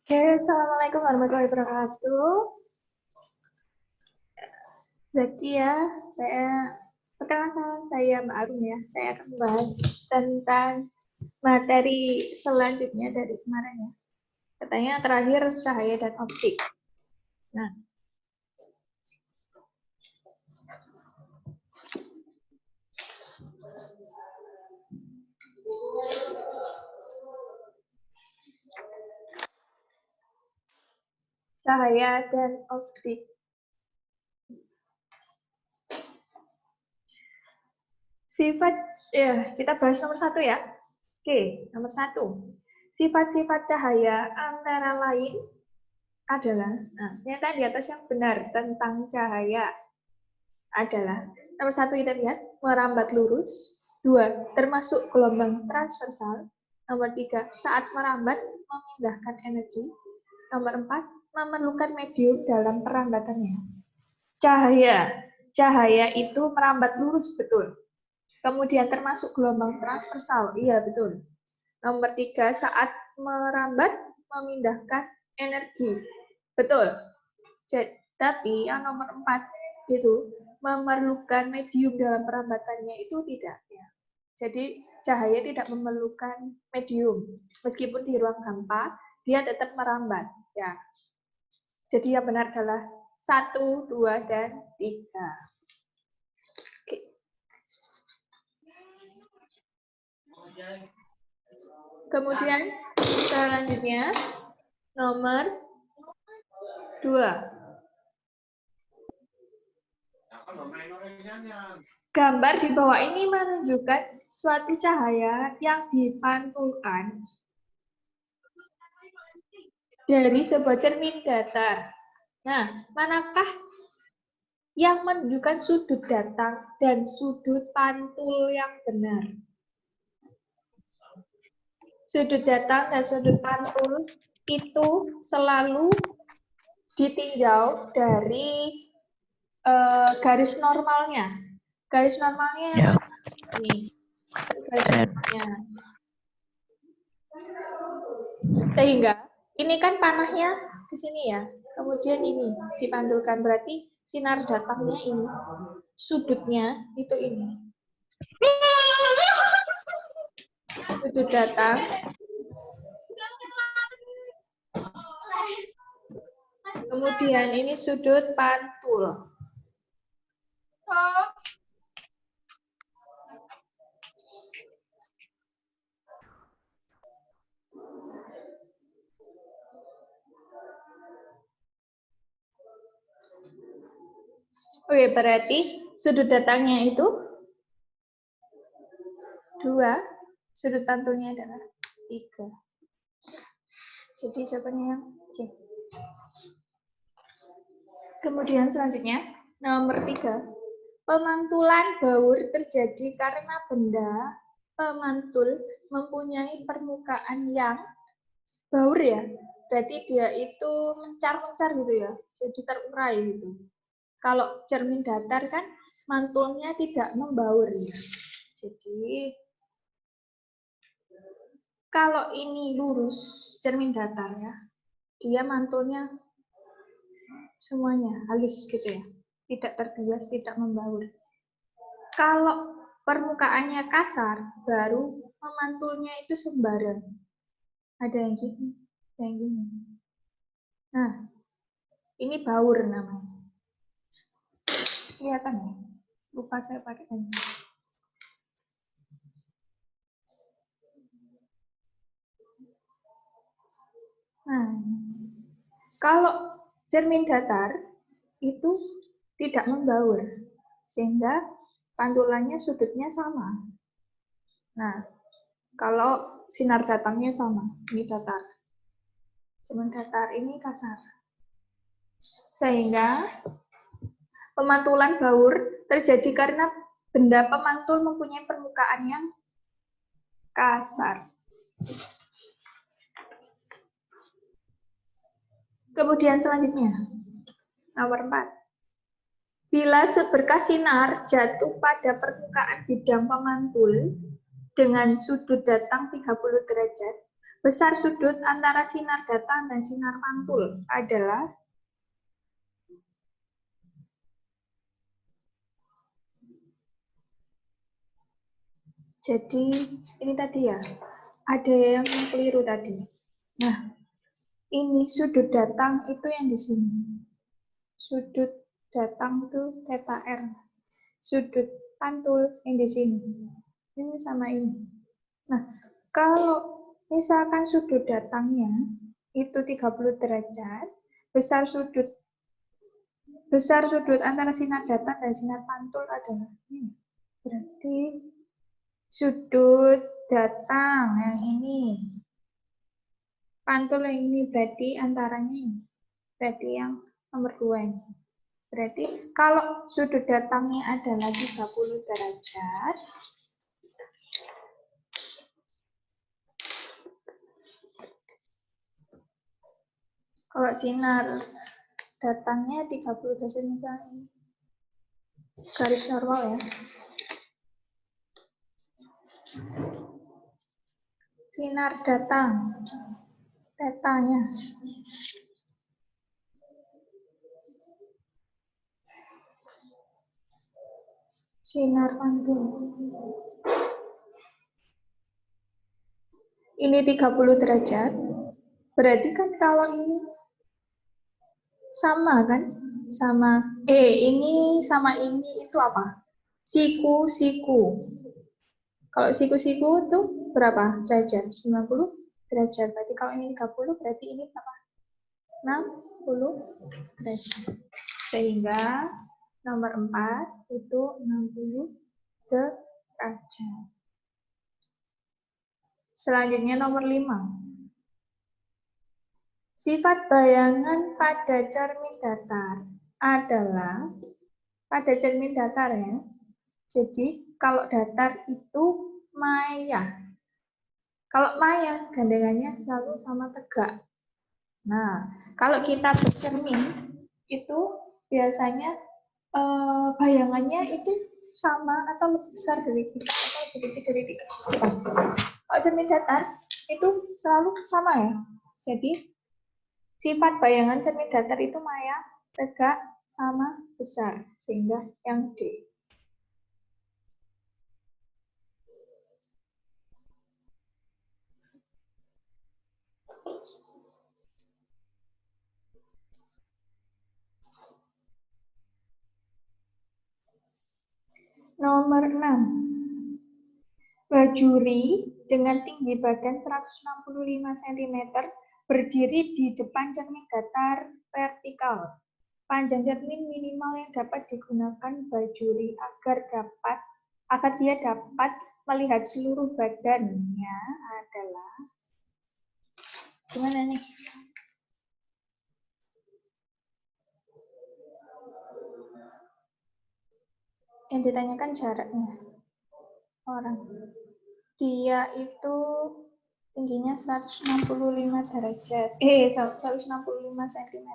Oke, Assalamualaikum warahmatullahi wabarakatuh. Zaki ya, perkenalkan saya Mbak Arum ya. Saya akan membahas tentang materi selanjutnya dari kemarin ya. Katanya terakhir cahaya dan optik. Nah, cahaya dan optik. Sifat, ya kita bahas nomor 1 ya. Oke, nomor 1. Sifat-sifat cahaya antara lain adalah, pernyataan di atas yang benar tentang cahaya adalah nomor 1 kita lihat merambat lurus, 2 termasuk gelombang transversal, nomor 3 saat merambat memindahkan energi, nomor 4 memerlukan medium dalam perambatannya. Cahaya itu merambat lurus, betul. Kemudian termasuk gelombang transversal, iya betul. Nomor 3 saat merambat memindahkan energi, betul. Tapi yang nomor 4 itu memerlukan medium dalam perambatannya itu tidak ya. Jadi cahaya tidak memerlukan medium. Meskipun di ruang hampa, dia tetap merambat ya. Jadi yang benar adalah 1, 2, dan 3. Oke. Kemudian selanjutnya nomor 2. Gambar di bawah ini menunjukkan suatu cahaya yang dipantulkan dari sebuah cermin datar. Nah, manakah yang menunjukkan sudut datang dan sudut pantul yang benar? Sudut datang dan sudut pantul itu selalu ditinjau dari garis normalnya. Garis normalnya Ya. ini. Garis normalnya. Sehingga ini kan panahnya di sini ya. Kemudian ini dipantulkan, berarti sinar datangnya ini. Sudutnya itu ini. Sudut datang kemudian ini sudut pantul. Oke, berarti sudut datangnya itu 2, sudut pantulnya adalah 3. Jadi jawabannya yang C. Kemudian selanjutnya, nomor 3. Pemantulan baur terjadi karena benda pemantul mempunyai permukaan yang baur ya. Berarti dia itu mencar-mencar gitu ya. Jadi terurai gitu. Kalau cermin datar kan mantulnya tidak membaur ya. Jadi kalau ini lurus cermin datar ya, dia mantulnya semuanya halus gitu ya, tidak terbias, tidak membaur. Kalau permukaannya kasar, baru memantulnya itu sembarang. Ada yang gini, ada yang gini. Nah, ini baur namanya. Kelihatan ya? Lupa saya pakai pensil. Nah, kalau cermin datar itu tidak membaur, sehingga pantulannya sudutnya sama. Nah, kalau sinar datangnya sama, ini datar. Cermin datar ini kasar. Sehingga pemantulan baur terjadi karena benda pemantul mempunyai permukaan yang kasar. Kemudian selanjutnya, nomor 4. Bila seberkas sinar jatuh pada permukaan bidang pemantul dengan sudut datang 30 derajat, Besar sudut antara sinar datang dan sinar pantul adalah jadi ini tadi ya, ada yang keliru tadi. Nah, ini sudut datang itu yang di sini. Sudut datang itu theta R. Sudut pantul yang di sini. Ini sama ini. Nah, kalau misalkan sudut datangnya itu 30 derajat, besar sudut antara sinar datang dan sinar pantul adalah ini. Berarti sudut datang yang ini. Pantul yang ini berarti antaranya ini. Berarti yang nomor 2 ini. Berarti kalau sudut datangnya adalah 30 derajat, kalau sinar datangnya 30 derajat misalnya ini. Garis normal ya. Sinar datang, tetanya. Sinar pantul. Ini 30 derajat. Berarti kan kalau ini sama kan? Sama ini sama ini itu apa? Siku. Kalau siku itu berapa derajat? 90 derajat. Berarti kalau ini 30 berarti ini berapa? 60 derajat. Sehingga nomor 4 itu 60 derajat. Selanjutnya nomor 5. Sifat bayangan pada cermin datar adalah pada cermin datar ya. Jadi kalau datar itu maya. Kalau maya gandengannya selalu sama tegak. Nah, kalau kita bercermin itu biasanya bayangannya itu sama atau lebih besar dari kita atau lebih kecil dari kita. Kalau cermin datar itu selalu sama ya. Jadi sifat bayangan cermin datar itu maya, tegak, sama, besar. Sehingga yang D. Nomor 6. Bajuri dengan tinggi badan 165 cm berdiri di depan cermin datar vertikal. Panjang cermin minimal yang dapat digunakan bajuri agar dia dapat melihat seluruh badannya adalah gimana nih? Yang ditanyakan jaraknya orang. Dia itu tingginya 165 derajat. 165 cm.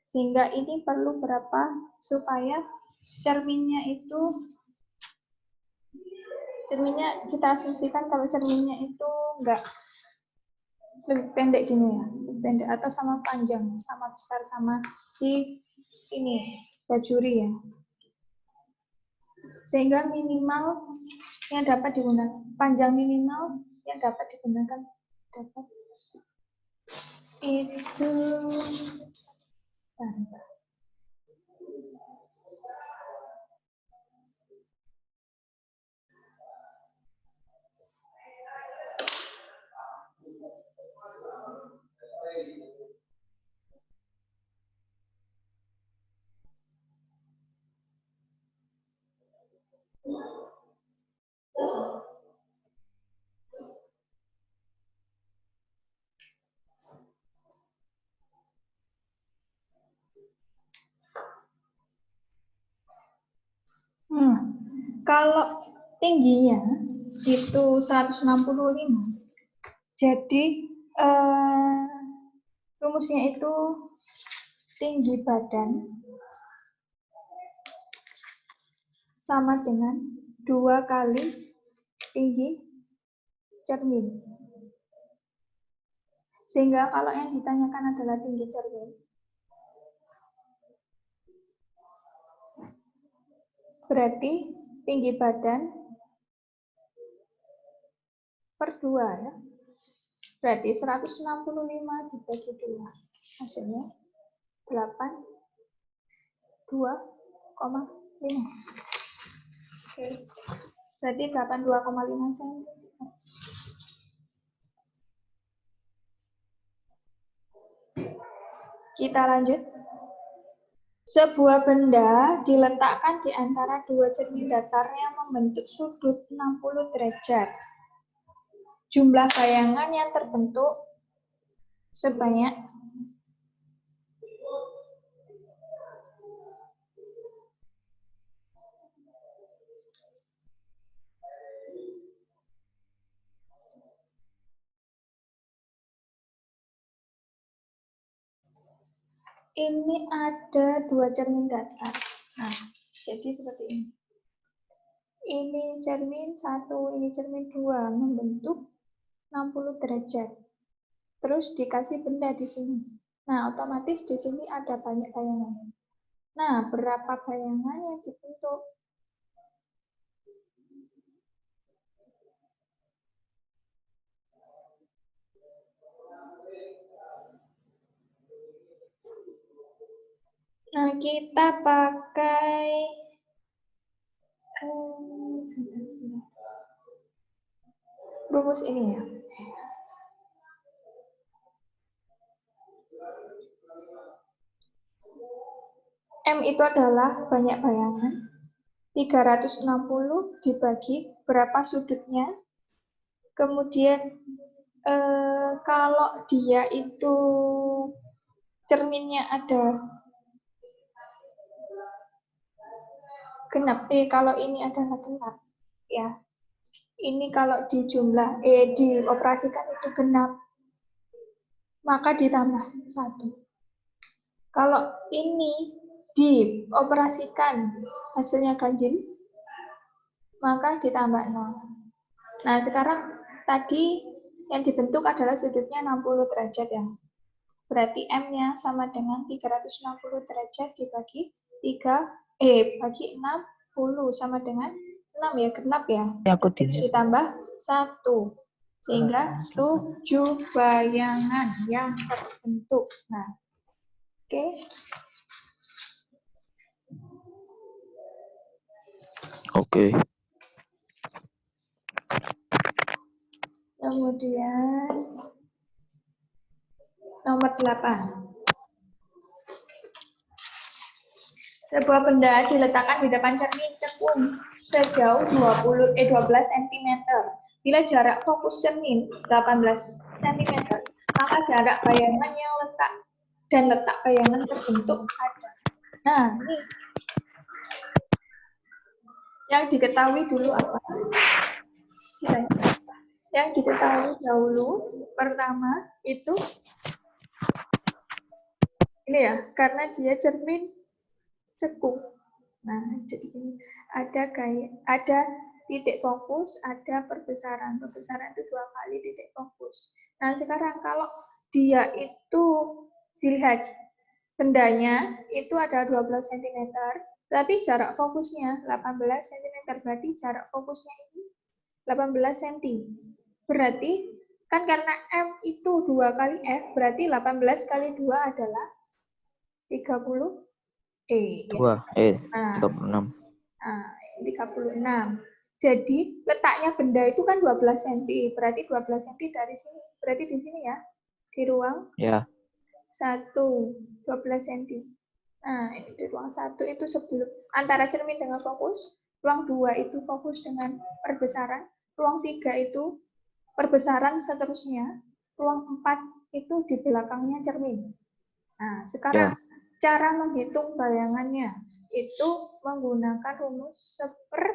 Sehingga ini perlu berapa supaya cerminnya kita asumsikan kalau cerminnya itu enggak lebih pendek gini ya, lebih pendek atau sama panjang, sama besar sama si ini bajuri ya. Sehingga minimal yang dapat digunakan, panjang minimal yang dapat digunakan dapat itu kalau tingginya itu 165, jadi rumusnya itu tinggi badan sama dengan 2 kali tinggi cermin. Sehingga kalau yang ditanyakan adalah tinggi cermin, berarti tinggi badan per 2 ya. Berarti 165 dibagi 2. Hasilnya 82,5. Oke. Berarti 82,5 cm. Kita lanjut. Sebuah benda diletakkan di antara dua cermin datar yang membentuk sudut 60 derajat. Jumlah bayangan yang terbentuk sebanyak ini ada dua cermin datar. Nah, jadi seperti ini. Ini cermin 1, ini cermin 2, membentuk 60 derajat. Terus dikasih benda di sini. Nah, otomatis di sini ada banyak bayangan. Nah, berapa bayangan yang dibentuk? Nah, kita pakai rumus ini ya. M itu adalah banyak bayangan. 360 dibagi berapa sudutnya. Kemudian kalau dia itu cerminnya ada genap, kalau ini adalah genap ya. Ini kalau di jumlah dioperasikan itu genap, maka ditambah 1. Kalau ini dioperasikan hasilnya ganjil, maka ditambah 0. Nah, sekarang tadi yang dibentuk adalah sudutnya 60 derajat ya. Berarti M-nya sama dengan 360 derajat dibagi 3, bagi 60 sama dengan 6 ya, genap ya. Ditambah 1. Sehingga 7 bayangan yang terbentuk. Nah, oke. Oke. Kemudian nomor 8. Sebuah benda diletakkan di depan cermin cekung sejauh 12 cm. Bila jarak fokus cermin 18 cm, maka jarak bayangan yang letak bayangan terbentuk ada. Nah, ini yang diketahui dulu apa? Yang diketahui dahulu pertama itu ini ya, karena dia cermin cekung. Nah, jadi ini ada titik fokus, ada perbesaran. Perbesaran itu 2 kali titik fokus. Nah, sekarang kalau dia itu dilihat bendanya itu ada 12 cm, tapi jarak fokusnya 18 cm, berarti jarak fokusnya ini 18 cm. Berarti kan karena M itu 2 kali F, berarti 18 kali 2 adalah 30 2 36. Nah, 36. Jadi letaknya benda itu kan 12 cm, berarti 12 cm dari sini. Berarti di sini ya, di ruang Ya. 1, 12 cm. Nah, ini di ruang 1 itu sebelum antara cermin dengan fokus, ruang 2 itu fokus dengan perbesaran, ruang 3 itu perbesaran seterusnya, ruang 4 itu di belakangnya cermin. Nah, sekarang cara menghitung bayangannya itu menggunakan rumus super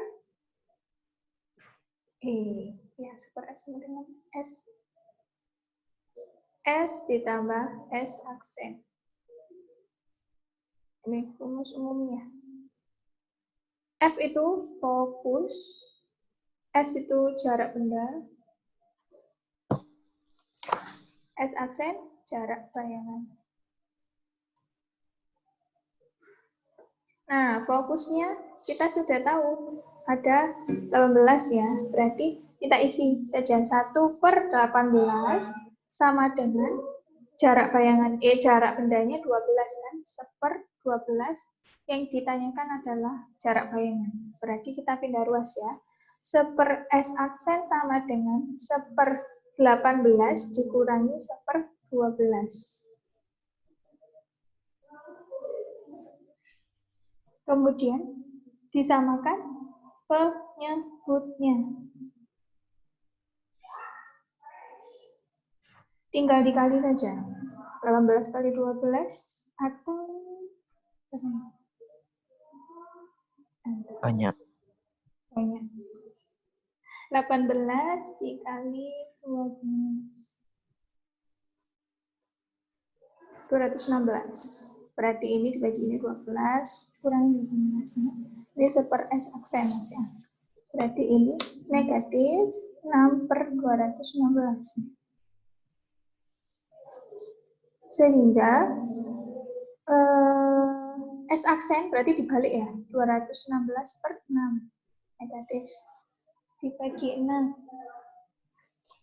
S dengan S ditambah S aksen. Ini rumus umumnya. F itu fokus, S itu jarak benda, S aksen, jarak bayangan. Nah, fokusnya kita sudah tahu. Ada 18 ya. Berarti kita isi saja 1/18 sama dengan jarak bayangan, jarak bendanya 12 kan. 1/12 yang ditanyakan adalah jarak bayangan. Berarti kita pindah ruas ya. S aksen sama dengan 1/18 dikurangi 1/12. Kemudian disamakan penyebutnya. Tinggal dikali saja. 18 kali 12 atau banyak. 18 dikali 12. 216. Berarti ini dibagi ini 12 kurang 12. Ini 1/S aksen Mas ya. Berarti ini negatif 6/216. Sehingga S aksen berarti dibalik ya. 216/6. Negatif. Dibagi 6.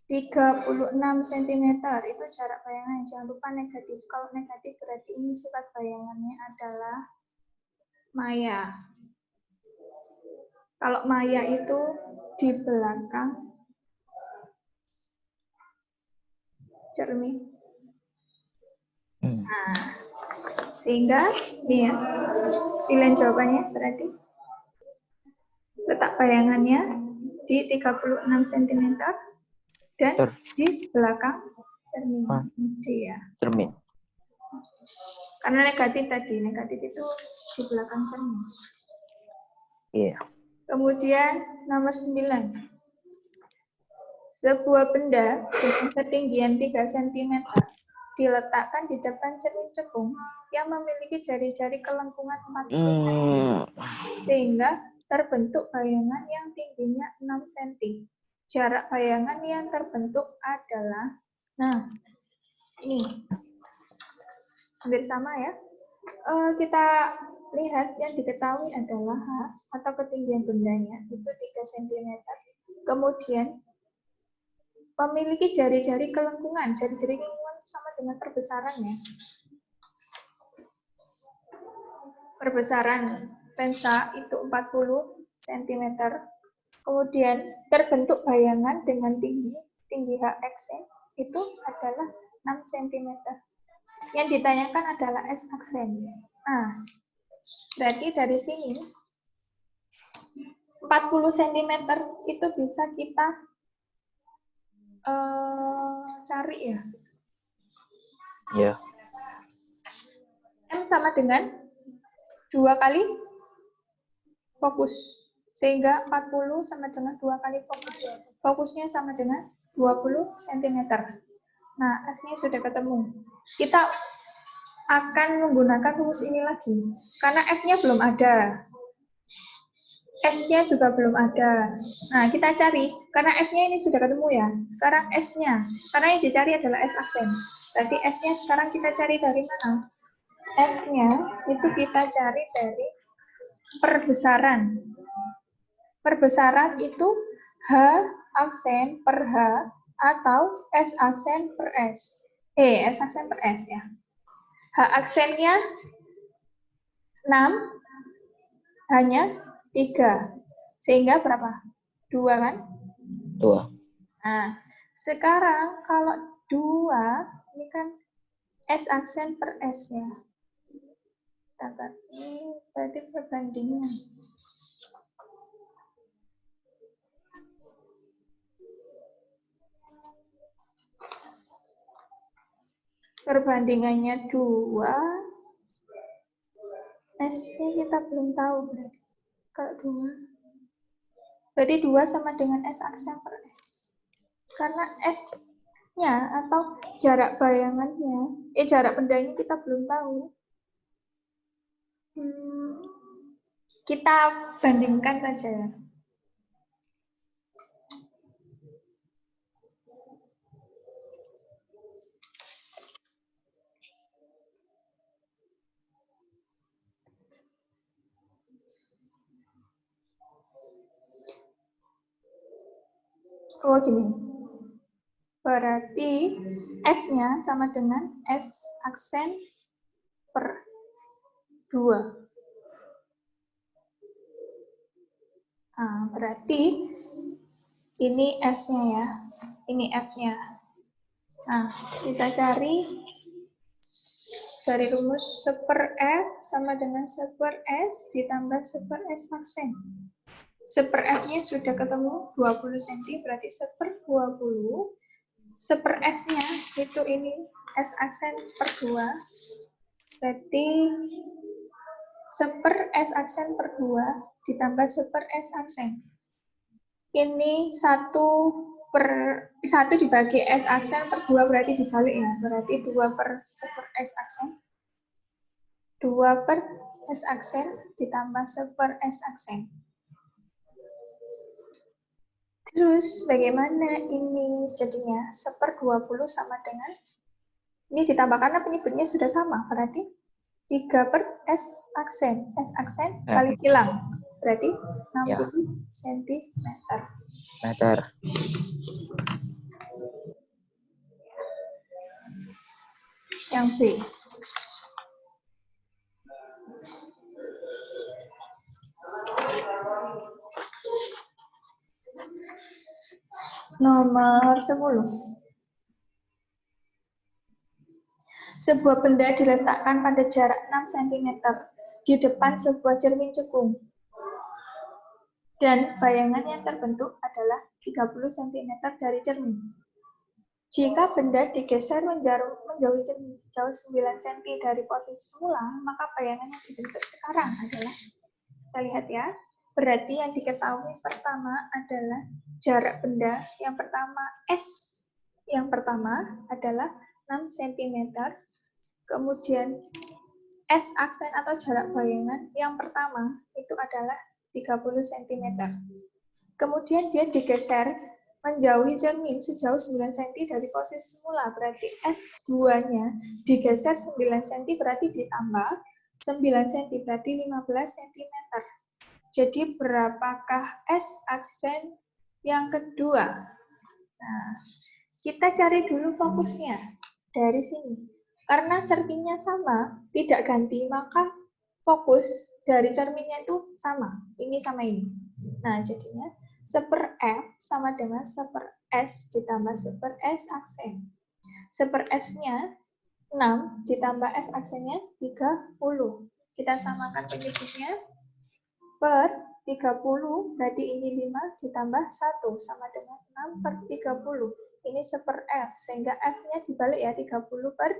36 cm itu jarak bayangan. Jangan lupa negatif. Kalau negatif berarti ini sifat bayangannya adalah maya. Kalau maya itu di belakang cermin. Nah, sehingga ini ya, pilihan jawabannya berarti letak bayangannya di 36 cm dan di belakang cermin. Ya. Cermin. Karena negatif tadi, negatif itu di belakang cermin. Iya. Kemudian nomor 9. Sebuah benda dengan ketinggian 3 cm diletakkan di depan cermin cekung yang memiliki jari-jari kelengkungan 40 sehingga terbentuk bayangan yang tingginya 6 cm. Jarak bayangan yang terbentuk adalah, nah ini hampir sama ya. Kita lihat yang diketahui adalah H atau ketinggian bendanya itu 3 cm. Kemudian memiliki jari-jari kelengkungan. Jari-jari kelengkungan itu sama dengan perbesarannya. Perbesaran lensa itu 40 cm. Kemudian terbentuk bayangan dengan tinggi HX itu adalah 6 cm. Yang ditanyakan adalah S aksen. Nah, berarti dari sini 40 cm itu bisa kita cari ya. Ya. M sama dengan 2 kali fokus. Sehingga 40 sama dengan 2 kali fokus. Fokusnya sama dengan 20 cm. Nah, F-nya sudah ketemu. Kita akan menggunakan rumus ini lagi. Karena F-nya belum ada. S-nya juga belum ada. Nah, kita cari. Karena F-nya ini sudah ketemu ya. Sekarang S-nya. Karena yang dicari adalah S aksen. Berarti S-nya sekarang kita cari dari mana? S-nya itu kita cari dari perbesaran. Perbesaran itu H aksen per H atau S aksen per S. S aksen per S ya. H aksennya 6, hanya 3. Sehingga berapa? 2 kan? 2. Nah, sekarang kalau 2, ini kan S aksen per S ya. Ini berarti perbandingan. Perbandingannya 2. S-nya kita belum tahu berarti. Kalau 2. Berarti 2 sama dengan S aksen per S. Karena S-nya atau jarak bayangannya, jarak bendanya kita belum tahu. Kita bandingkan saja ya. Oh, gini. Berarti S-nya sama dengan S aksen per 2. Nah, berarti ini S-nya ya, ini F-nya. Nah, kita cari dari rumus 1 per F sama dengan 1 per S ditambah 1 per S aksen. 1 per F-nya sudah ketemu 20 cm, berarti 1 per 20. 1 per S-nya itu ini S aksen per 2. Berarti 1 per S aksen per 2 ditambah 1 per S aksen. Ini 1 dibagi S aksen per 2 berarti dibalik ya. Berarti 2 per 1 per S aksen. 2 per S aksen ditambah 1 per S aksen. Terus bagaimana ini jadinya? 1 per 20 sama dengan, ini ditambah karena penyebutnya sudah sama, berarti 3 per S aksen. S aksen kali hilang, berarti 60 cm. Meter. Yang B. Nomor 10. Sebuah benda diletakkan pada jarak 6 cm di depan sebuah cermin cekung. Dan bayangan yang terbentuk adalah 30 cm dari cermin. Jika benda digeser menjauhi cermin sejauh 9 cm dari posisi semula, maka bayangan yang dibentuk sekarang adalah, kita lihat ya, berarti yang diketahui pertama adalah jarak benda. Yang pertama S, yang pertama adalah 6 cm. Kemudian S aksen atau jarak bayangan yang pertama itu adalah 30 cm. Kemudian dia digeser menjauhi cermin sejauh 9 cm dari posisi semula. Berarti S2-nya digeser 9 cm berarti ditambah 9 cm berarti 15 cm. Jadi berapakah S aksen yang kedua? Nah, kita cari dulu fokusnya dari sini. Karena cerminnya sama, tidak ganti, maka fokus dari cerminnya itu sama. Ini sama ini. Nah, jadinya 1 per F sama dengan 1 per S ditambah 1 per S aksen. 1 per S-nya 6 ditambah S aksennya 30. Kita samakan penyebutnya per 30, berarti ini 5 ditambah 1 sama dengan 6 per 30. Ini 1 per F, sehingga F-nya dibalik ya, 30 per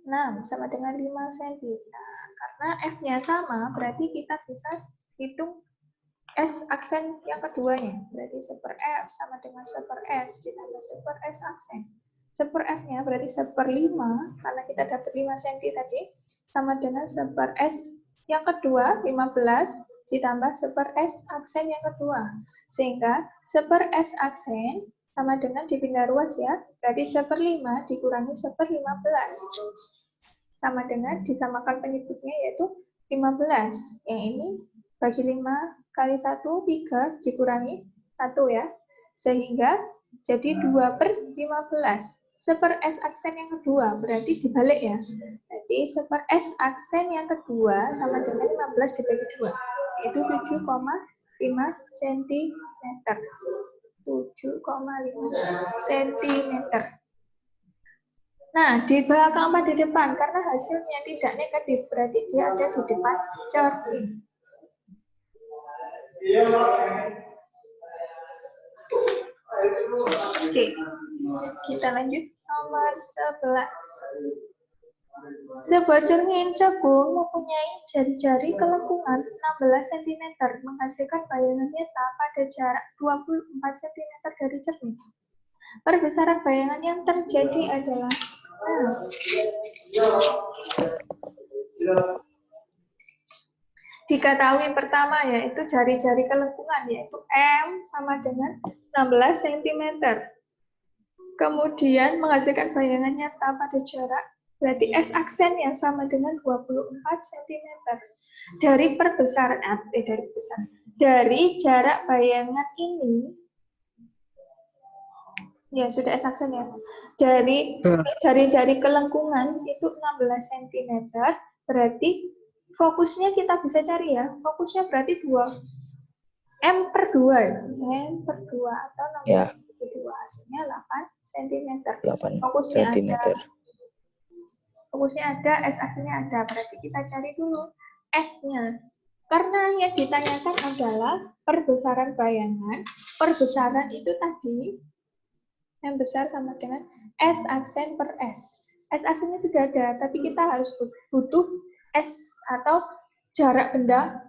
6 sama dengan 5 cm. Nah, karena F-nya sama, berarti kita bisa hitung S aksen yang keduanya. Berarti 1 per F sama dengan 1 per S ditambah 1 per S aksen. 1 per F-nya berarti 1 per 5, karena kita dapat 5 cm tadi, sama dengan 1 per S yang kedua, 15, ditambah 1 per S aksen yang kedua. Sehingga 1 per S aksen sama dengan dipindah ruas ya, berarti 1 per 5 dikurangi 1 per 15. Sama dengan disamakan penyebutnya yaitu 15. Yang ini bagi 5 kali 1, 3 dikurangi 1 ya. Sehingga jadi 2 per 15. 1 per S aksen yang kedua, berarti dibalik ya. Berarti 1 per S aksen yang kedua sama dengan 15 dibagi 2. Yaitu 7,5 cm. 7,5 cm. Nah, di belakang apa di depan? Karena hasilnya tidak negatif, berarti dia ada di depan cermin. Oke, kita lanjut nomor 11. Sebuah cermin cekung mempunyai jari-jari kelengkungan 16 cm, menghasilkan bayangan nyata pada jarak 24 cm dari cermin. Perbesaran bayangan yang terjadi adalah diketahui pertama yaitu jari-jari kelengkungan, yaitu M sama dengan 16 cm. Kemudian menghasilkan bayangan nyata pada jarak, berarti S aksen yang sama dengan 24 cm. Dari perbesaran, dari jarak bayangan ini, Ya, sudah S aksen ya. Dari jari-jari kelengkungan itu 16 cm, berarti fokusnya kita bisa cari ya. Fokusnya berarti 2 M per 2 ya. M per 2 atau 16 Ya, per 2 hasilnya 8 cm. 8 Fokusnya cm. ada, S aksennya ada. Berarti kita cari dulu S-nya. Karena yang ditanyakan adalah perbesaran bayangan. Perbesaran itu tadi yang besar sama dengan S aksen per S. S aksennya sudah ada, tapi kita harus butuh S atau jarak benda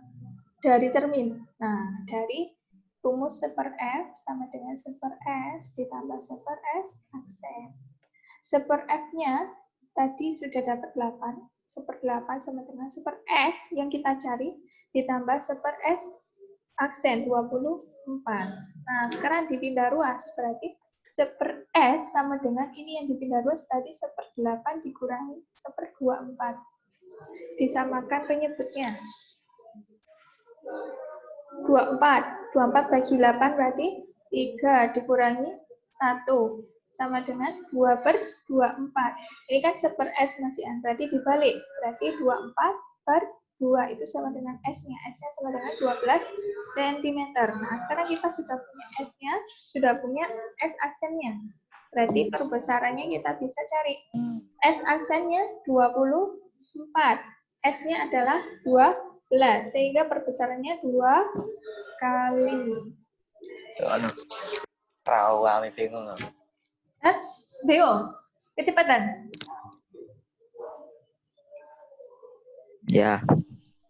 dari cermin. Nah, dari rumus 1 per F sama dengan 1 per S ditambah 1 per S aksen. 1 per F-nya tadi sudah dapat 8. 1 per 8 sama dengan 1 per S yang kita cari ditambah 1 per S aksen 24. Nah, sekarang dipindah ruas berarti 1 per S sama dengan ini yang dipindah ruas berarti 1 per 8 dikurangi 1 per 24. Disamakan penyebutnya. 24. 24 bagi 8 berarti 3 dikurangi 1 sama dengan 2 per 24. Ini kan 1 per S masih an, berarti dibalik. Berarti 24 per 2 itu sama dengan S-nya. S-nya sama dengan 12 cm. Nah, sekarang kita sudah punya S-nya, sudah punya S aksennya. Berarti perbesarannya kita bisa cari. S aksennya 24. S-nya adalah 12. Sehingga perbesarannya 2 kali. Tahu, kami bingung. Hah? Bingung? Kecepatan? Ya.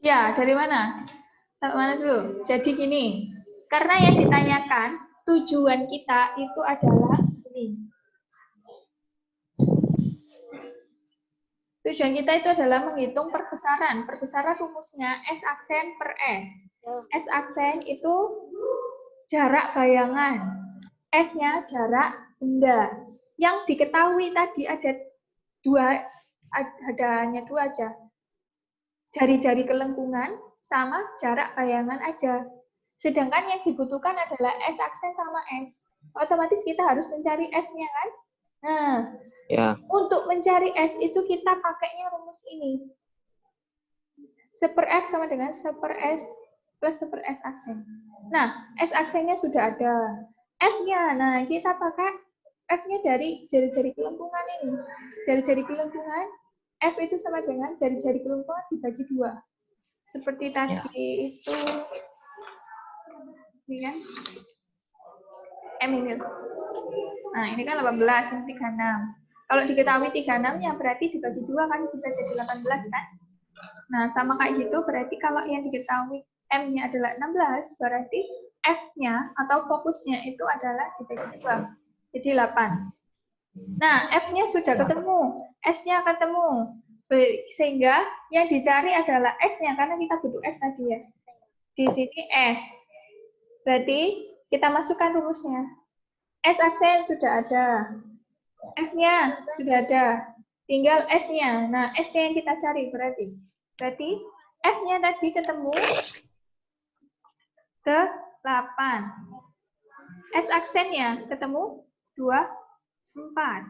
Ya, dari mana? Sampai mana dulu? Jadi gini, karena yang ditanyakan tujuan kita itu adalah ini. Tujuan kita itu adalah menghitung perbesaran. Perbesaran rumusnya S aksen per S. S aksen itu jarak bayangan. S-nya jarak benda. Yang diketahui tadi ada hanya dua aja. Jari-jari kelengkungan sama jarak bayangan aja. Sedangkan yang dibutuhkan adalah S aksen sama S. Otomatis kita harus mencari S-nya kan? Nah, Ya. untuk mencari S itu kita pakainya rumus ini. 1 per F sama dengan 1 per S plus 1 per S aksen. Nah, S aksennya sudah ada. F-nya, nah kita pakai F-nya dari jari-jari kelengkungan ini. Jari-jari kelengkungan, F itu sama dengan jari-jari kelengkungan dibagi 2. Seperti tadi Ya. itu, ini kan, M ini. Nah, ini kan 18, ini 36. Kalau diketahui 36-nya berarti dibagi 2 kan bisa jadi 18 kan? Nah, sama kayak gitu berarti kalau yang diketahui M-nya adalah 16, berarti F-nya atau fokusnya itu adalah dibagi 2. Jadi 8. Nah, F-nya sudah ketemu, S-nya ketemu. Sehingga yang dicari adalah S-nya, karena kita butuh S tadi ya. Di sini S. Berarti kita masukkan rumusnya. S aksen sudah ada. F-nya sudah ada. Tinggal S-nya. Nah, S-nya yang kita cari berarti. Berarti F-nya tadi ketemu ke 8. S aksennya ketemu 2, 4.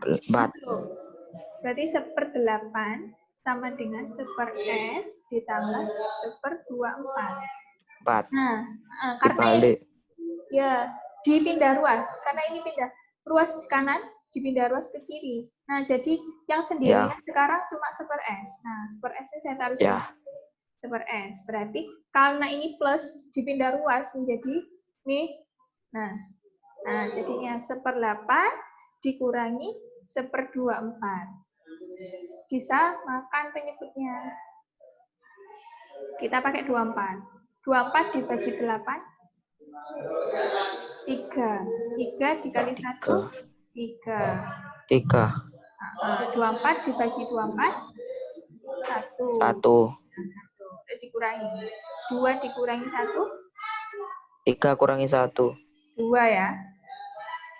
Berarti 1 per 8 sama dengan 1 per S ditambah 1 per 24. 4. Nah, karena dibalik. Ya, dipindah ruas. Karena ini pindah ruas kanan, dipindah ruas ke kiri. Nah, jadi yang sendirian sekarang cuma 1 per S. Nah, 1 per S-nya saya taruh sini. 1 per S. Berarti karena ini plus dipindah ruas menjadi ini. Nah jadinya 1 per 8 dikurangi 1 per 24. Bisa makan penyebutnya. Kita pakai 24. 24 dibagi 8. 3 dikali 1, 3. 24 dibagi 24, 1. Dikurangi. 2 dikurangi 1. 3 kurangi 1. 2 ya.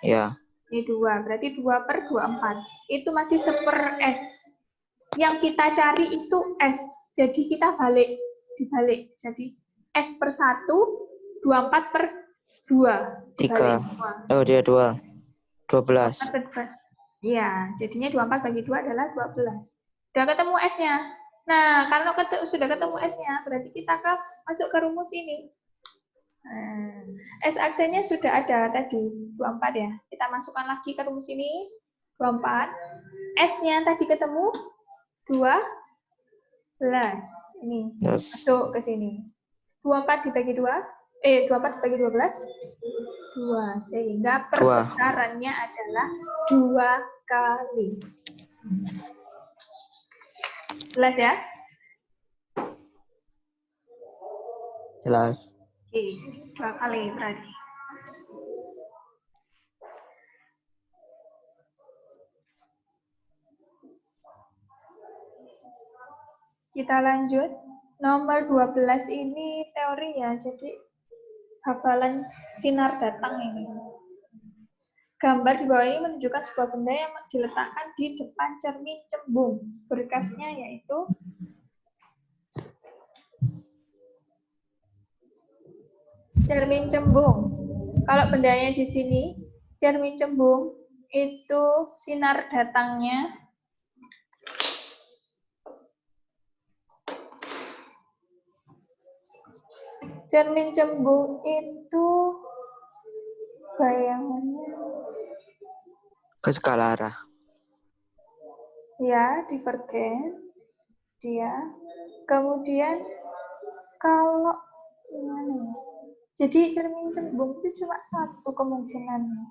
Ya. Ini 2, berarti 2 per 24. Itu masih 1 per S. Yang kita cari itu S. Jadi kita dibalik. Jadi S per 1, 24 per 2. 3. Oh, dia 2. 12. 4 bagi 2. Iya, jadinya 24 bagi 2 adalah 12. Sudah ketemu S-nya. Nah, kalau sudah ketemu S-nya, berarti kita masuk ke rumus ini. Nah, S aksennya sudah ada tadi, 24 ya. Kita masukkan lagi ke rumus ini, 24. S-nya tadi ketemu 12. Ini, Yes. masuk ke sini. 24 dibagi 2, 24 dibagi 12, 2. Sehingga perbesarannya adalah 2 kali. Jelas ya? Jelas. Oke, 2 kali berarti. Kita lanjut. Nomor 12 ini teori ya, jadi hafalan sinar datang ini. Gambar di bawah ini menunjukkan sebuah benda yang diletakkan di depan cermin cembung. Berkasnya yaitu cermin cembung. Kalau bendanya di sini, cermin cembung, itu sinar datangnya cermin cembung itu bayangannya Ke skala arah. ya divergen dia. Kemudian kalau gimana ya? Jadi cermin cembung itu cuma satu kemungkinannya.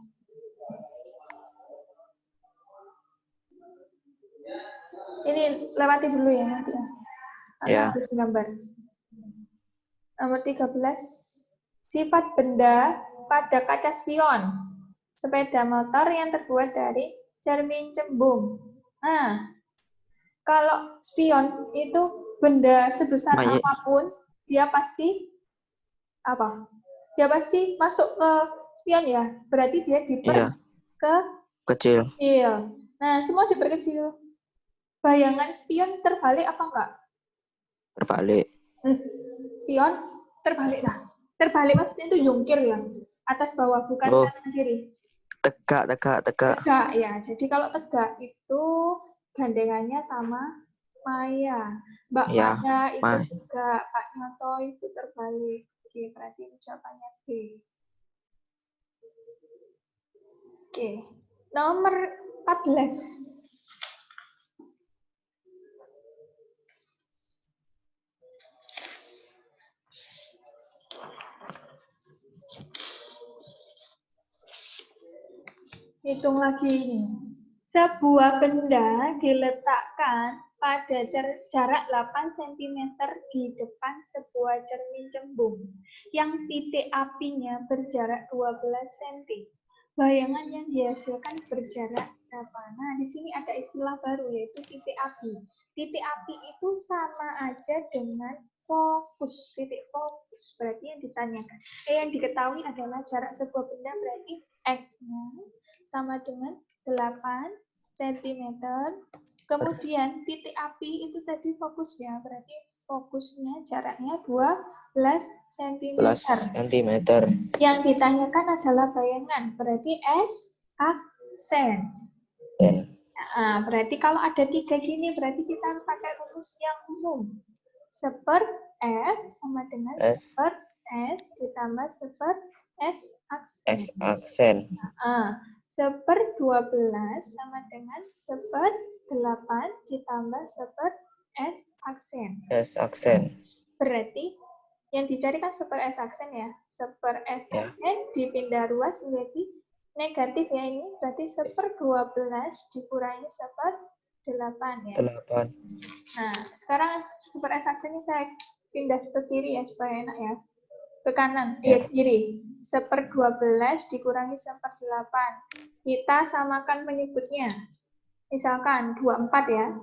Ini lewati dulu ya nanti ya. Karena Ya. harus gambar. Nomor 13. Sifat benda pada kaca spion. Sepeda motor yang terbuat dari cermin cembung. Nah, kalau spion itu benda sebesar apapun, dia pasti apa? Dia pasti masuk ke spion ya. Berarti dia ke kecil. kecil. Nah, semua diperkecil. Bayangan spion terbalik apa enggak? Terbalik. Spion terbalik lah. Terbalik maksudnya itu jungkir ya. Atas bawah, bukan kanan kiri. Tegak. Tegak ya. Jadi kalau tegak itu gandengannya sama Maya. Mbak Ya, Maya itu tegak, Pak Nyoto itu terbalik. Oke, berarti ini jawabannya B. Oke, nomor 14. Hitung lagi ini. Sebuah benda diletakkan pada jarak 8 cm di depan sebuah cermin cembung yang titik apinya berjarak 12 cm. Bayangan yang dihasilkan berjarak berapa? Nah, di sini ada istilah baru yaitu titik api. Titik api itu sama aja dengan fokus, titik fokus. Berarti yang ditanyakan, yang diketahui adalah jarak sebuah benda, berarti S-nya sama dengan 8 cm. Kemudian titik api itu tadi fokusnya, berarti fokusnya jaraknya 12 cm. Yang ditanyakan adalah bayangan, berarti S aksen. Nah, berarti kalau ada 3 gini, berarti kita pakai rumus yang umum. Seper F sama dengan seper S ditambah seper S aksen. Seper 12 sama dengan seper 8 ditambah seper S aksen. Berarti yang dicari kan seper S aksen ya. Seper S aksen dipindah ruas menjadi negatif ya ini. Berarti seper 12 dikurangi seper 8 ya. 8. Nah, sekarang seper S aksen ini saya pindah ke kiri ya supaya enak ya. Ke kanan, kiri. Seper 12 dikurangi seper 8. Kita samakan penyebutnya. Misalkan 24 ya.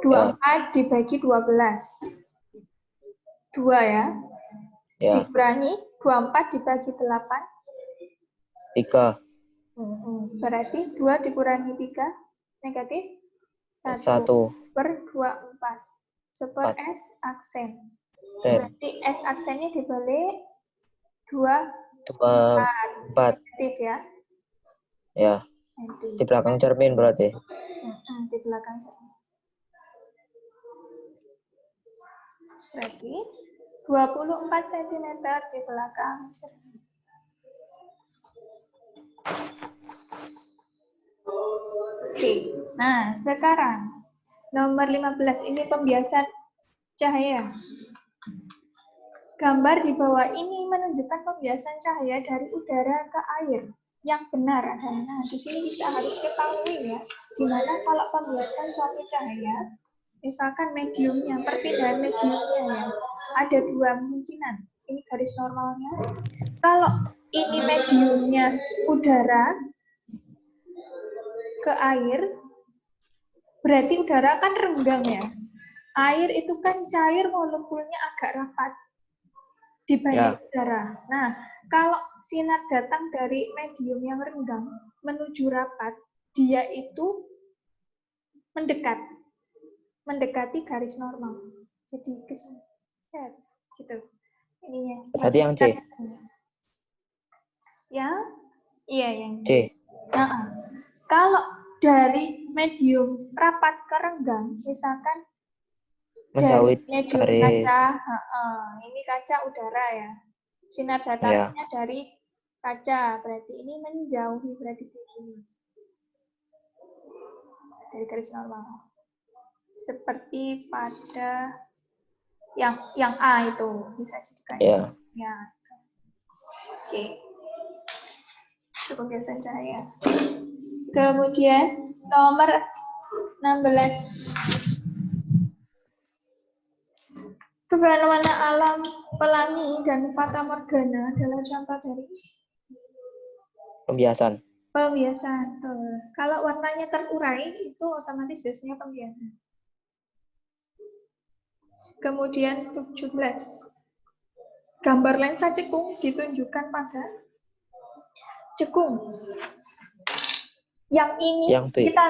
24 dibagi 12. 2 ya. Dikurangi 24 dibagi 8. 3. Berarti 2 dikurangi 3 negatif 1 per 24. Seper S aksen. Berarti S aksennya dibalik 24. Negatif ya. Ya, Senti. di belakang cermin berarti. Di belakang cermin. Berarti 24 cm di belakang cermin. Oke, nah sekarang nomor 15 ini pembiasan cahaya. Gambar di bawah ini menunjukkan pembiasan cahaya dari udara ke air. Yang benar adalah, nah di sini kita harus ketahui ya, dimana kalau pembiasan suatu cahaya, misalkan mediumnya, perpindahan mediumnya ya, ada dua kemungkinan. Ini garis normalnya. Kalau ini mediumnya udara ke air, berarti udara kan renggang ya. Air itu kan cair, molekulnya agak rapat dibanding udara. Nah, kalau sinar datang dari medium yang renggang menuju rapat, dia itu mendekati garis normal. Jadi keset gitu. Ininya. Berarti yang C. Ya, iya yang C. Nah, kalau dari medium rapat ke renggang, misalkan dari Menjauh medium garis. kaca, ini kaca udara ya. Sinar datangnya dari kaca, berarti ini menjauhi, berarti begini. Dari garis normal. Seperti pada yang A itu, bisa jadikan. Ya. Oke. Itu pembiasan cahaya. Kemudian nomor 16. Fenomena alam pelangi dan fata morgana adalah contoh dari Pembiasan. pembiasan. Kalau warnanya terurai itu otomatis biasanya pembiasan. Kemudian 17. Gambar lensa cekung ditunjukkan pada cekung. Yang ini yang B. kita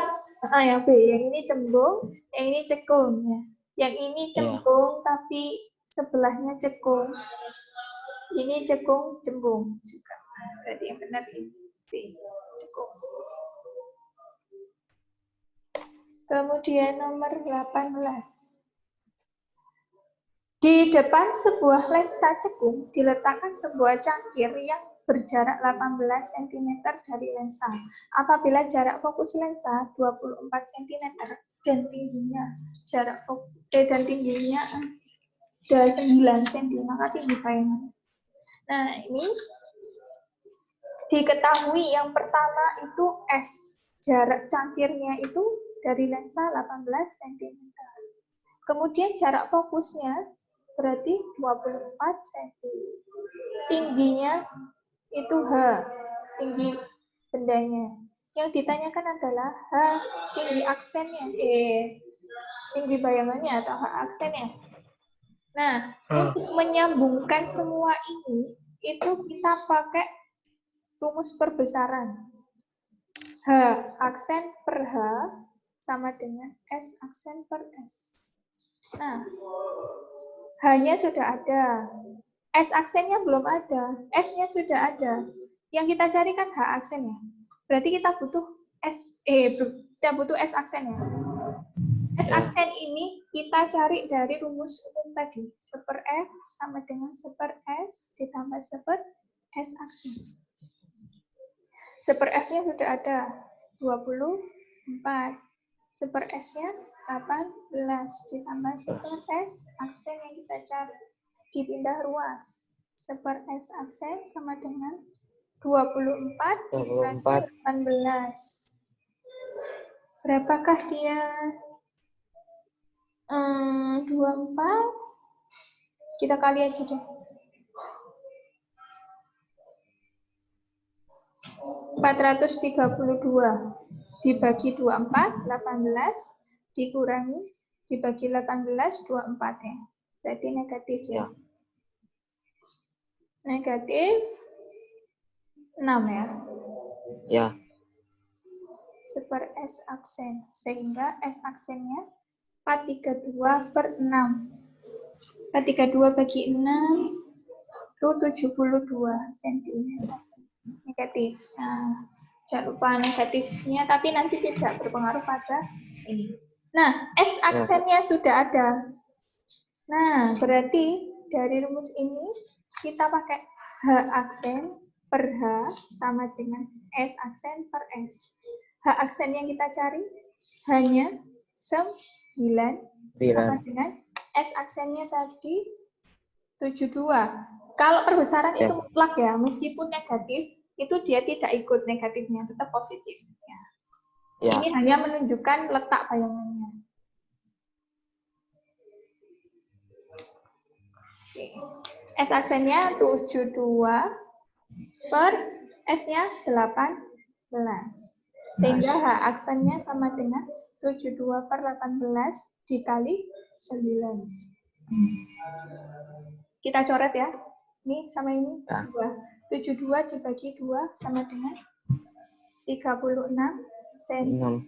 yang B, yang ini cembung, yang ini cekung ya. Yang ini cembung tapi sebelahnya cekung. Ini cekung cembung juga. Berarti yang benar ini B, cekung. Kemudian nomor 18. Di depan sebuah lensa cekung diletakkan sebuah cangkir yang berjarak 18 cm dari lensa. Apabila jarak fokus lensa 24 cm dan tingginya jarak fokus dan tingginya ada 9 cm, maka tinggi bayangan. Nah, ini diketahui yang pertama itu S. Jarak cangkirnya itu dari lensa 18 cm. Kemudian jarak fokusnya berarti 24 cm. Tingginya itu H, tinggi bendanya. Yang ditanyakan adalah H, tinggi aksennya, tinggi bayangannya atau H aksennya. Nah, untuk menyambungkan semua ini, itu kita pakai rumus perbesaran. H aksen per H sama dengan S aksen per S. Nah, H-nya sudah ada. S aksennya belum ada. S-nya sudah ada. Yang kita cari kan H aksennya. Berarti kita butuh kita butuh S aksennya. S aksen ini kita cari dari rumus umum tadi. Seper F sama dengan seper S ditambah seper S aksen. Seper F-nya sudah ada 24. Seper S-nya 18 ditambah seper S aksen yang kita cari. Dipindah ruas. Seper S aksen sama dengan 24 dibagi 18. Berapakah dia? 24. Kita kali aja deh. 432 dibagi 24, 18 dikurangi dibagi 18, 24 ya. Berarti negatif ya. Negatif 6 ya. Ya. Seper S aksen. Sehingga S aksennya 432 per 6. 432 bagi 6 itu 72 cm. Negatif. Nah, Jangan lupa negatifnya, tapi nanti tidak berpengaruh pada ini. Nah, S aksennya sudah ada. Nah, berarti dari rumus ini kita pakai H aksen per H sama dengan S aksen per S. H aksen yang kita cari hanya 9 sama dengan S aksennya tadi 72. Kalau perbesaran itu mutlak ya, meskipun negatif, itu dia tidak ikut negatifnya, tetap positif. Ya. Ini hanya menunjukkan letak bayangannya. Oke. S aksennya 72 per S-nya 18. Sehingga H aksennya sama dengan 72 per 18 dikali 9. Kita coret ya. Ini sama ini. 72 dibagi 2 sama dengan 36 cm.